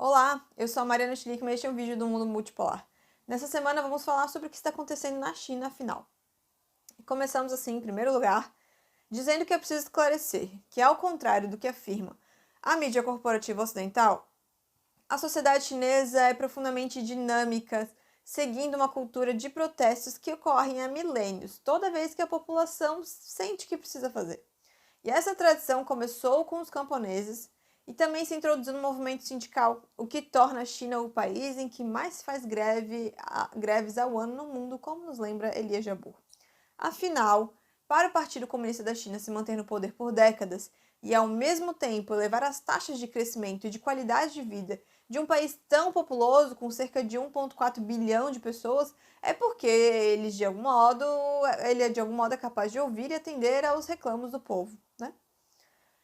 Olá, eu sou a Mariana Schlickman e este é um vídeo do Mundo Multipolar. Nessa semana vamos falar sobre o que está acontecendo na China, afinal. Começamos assim, em primeiro lugar, dizendo que é preciso esclarecer que, ao contrário do que afirma a mídia corporativa ocidental, a sociedade chinesa é profundamente dinâmica, seguindo uma cultura de protestos que ocorrem há milênios, toda vez que a população sente que precisa fazer. E essa tradição começou com os camponeses e também se introduziu no movimento sindical, o que torna a China o país em que mais se faz greves ao ano no mundo, como nos lembra Elias Jabbour. Afinal, para o Partido Comunista da China se manter no poder por décadas e, ao mesmo tempo, elevar as taxas de crescimento e de qualidade de vida de um país tão populoso, com cerca de 1,4 bilhão de pessoas, é porque ele de algum modo é capaz de ouvir e atender aos reclamos do povo, né?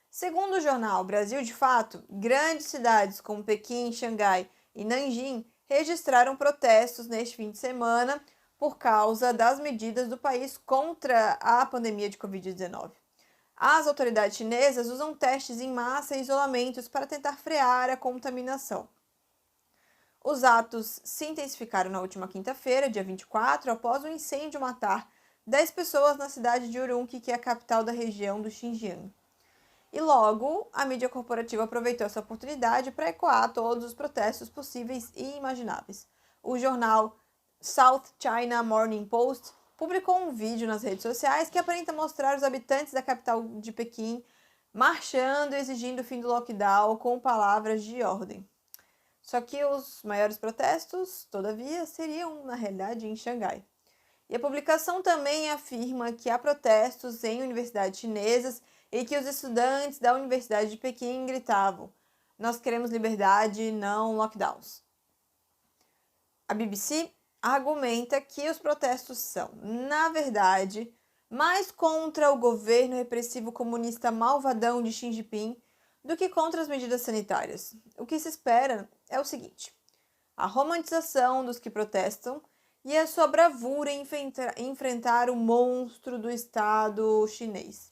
Segundo o jornal Brasil de Fato, grandes cidades como Pequim, Xangai e Nanjing registraram protestos neste fim de semana por causa das medidas do país contra a pandemia de Covid-19. As autoridades chinesas usam testes em massa e isolamentos para tentar frear a contaminação. Os atos se intensificaram na última quinta-feira, dia 24, após o incêndio matar 10 pessoas na cidade de Urumqi, que é a capital da região do Xinjiang. E logo, a mídia corporativa aproveitou essa oportunidade para ecoar todos os protestos possíveis e imagináveis. O jornal South China Morning Post publicou um vídeo nas redes sociais que aparenta mostrar os habitantes da capital de Pequim marchando e exigindo o fim do lockdown com palavras de ordem. Só que os maiores protestos, todavia, seriam, na realidade, em Xangai. E a publicação também afirma que há protestos em universidades chinesas e que os estudantes da Universidade de Pequim gritavam: "Nós queremos liberdade, não lockdowns". A BBC argumenta que os protestos são, na verdade, mais contra o governo repressivo comunista malvadão de Xi Jinping do que contra as medidas sanitárias. O que se espera é o seguinte: a romantização dos que protestam e a sua bravura em enfrentar o monstro do Estado chinês.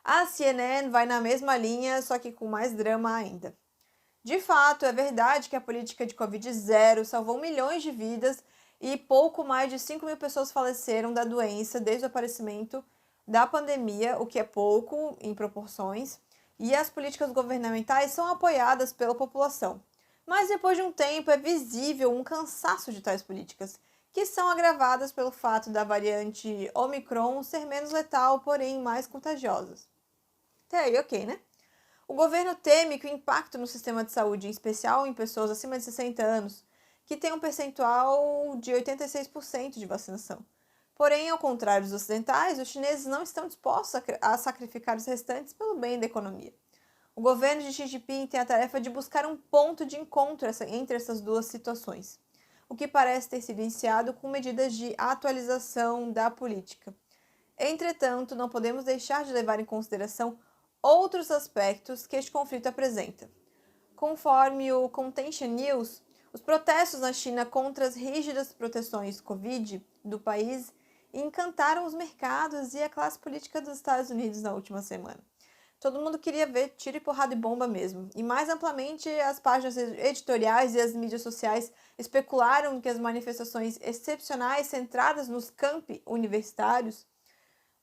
A CNN vai na mesma linha, só que com mais drama ainda. De fato, é verdade que a política de Covid-0 salvou milhões de vidas e pouco mais de 5 mil pessoas faleceram da doença desde o aparecimento da pandemia, o que é pouco em proporções, e as políticas governamentais são apoiadas pela população. Mas depois de um tempo é visível um cansaço de tais políticas, que são agravadas pelo fato da variante Omicron ser menos letal, porém mais contagiosa. Até aí, ok, né? O governo teme que o impacto no sistema de saúde, em especial em pessoas acima de 60 anos, que tem um percentual de 86% de vacinação. Porém, ao contrário dos ocidentais, os chineses não estão dispostos a sacrificar os restantes pelo bem da economia. O governo de Xi Jinping tem a tarefa de buscar um ponto de encontro entre essas duas situações, o que parece ter sido iniciado com medidas de atualização da política. Entretanto, não podemos deixar de levar em consideração outros aspectos que este conflito apresenta. Conforme o Contention News, os protestos na China contra as rígidas proteções Covid do país encantaram os mercados e a classe política dos Estados Unidos na última semana. Todo mundo queria ver tiro e porrada e bomba mesmo. E mais amplamente, as páginas editoriais e as mídias sociais especularam que as manifestações excepcionais centradas nos campi universitários,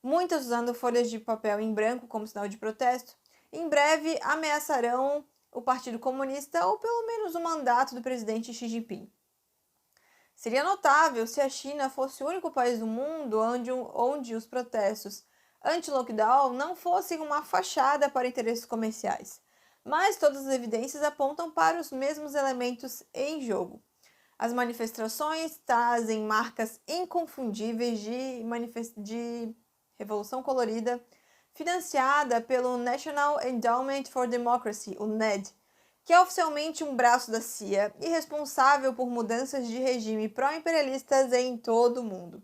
muitas usando folhas de papel em branco como sinal de protesto, em breve ameaçarão o Partido Comunista ou pelo menos o mandato do presidente Xi Jinping. Seria notável se a China fosse o único país do mundo onde os protestos anti-lockdown não fossem uma fachada para interesses comerciais, mas todas as evidências apontam para os mesmos elementos em jogo. As manifestações trazem marcas inconfundíveis de Revolução Colorida, financiada pelo National Endowment for Democracy, o NED, que é oficialmente um braço da CIA e responsável por mudanças de regime pró-imperialistas em todo o mundo.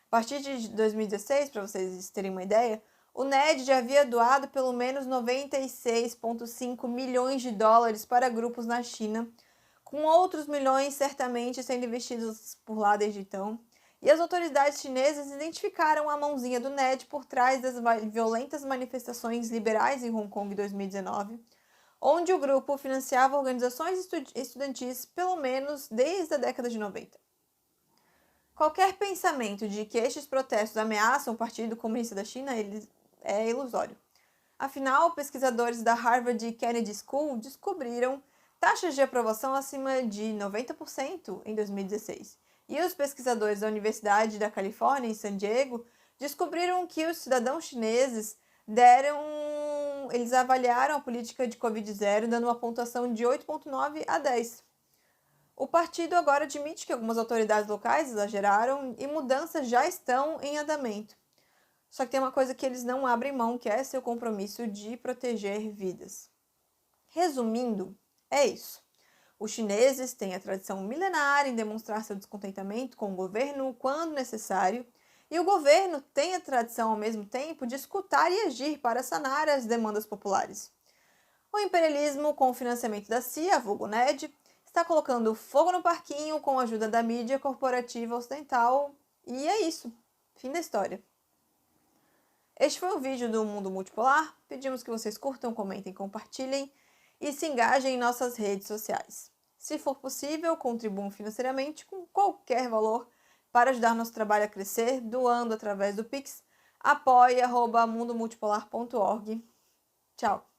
A partir de 2016, para vocês terem uma ideia, o NED já havia doado pelo menos 96,5 milhões de dólares para grupos na China, com outros milhões certamente sendo investidos por lá desde então. E as autoridades chinesas identificaram a mãozinha do NED por trás das violentas manifestações liberais em Hong Kong em 2019, onde o grupo financiava organizações estudantis pelo menos desde a década de 90. Qualquer pensamento de que estes protestos ameaçam o Partido Comunista da China é ilusório. Afinal, pesquisadores da Harvard Kennedy School descobriram taxas de aprovação acima de 90% em 2016. E os pesquisadores da Universidade da Califórnia, em San Diego, descobriram que os cidadãos chineses eles avaliaram a política de Covid-0 dando uma pontuação de 8,9 a 10. O partido agora admite que algumas autoridades locais exageraram e mudanças já estão em andamento. Só que tem uma coisa que eles não abrem mão, que é seu compromisso de proteger vidas. Resumindo, é isso. Os chineses têm a tradição milenar em demonstrar seu descontentamento com o governo quando necessário, e o governo tem a tradição, ao mesmo tempo, de escutar e agir para sanar as demandas populares. O imperialismo, com o financiamento da CIA, vulgo NED, está colocando fogo no parquinho com a ajuda da mídia corporativa ocidental, e é isso. Fim da história. Este foi o vídeo do Mundo Multipolar. Pedimos que vocês curtam, comentem, compartilhem e se engajem em nossas redes sociais. Se for possível, contribuam financeiramente com qualquer valor para ajudar nosso trabalho a crescer, doando através do Pix apoia@mundomultipolar.org. Tchau!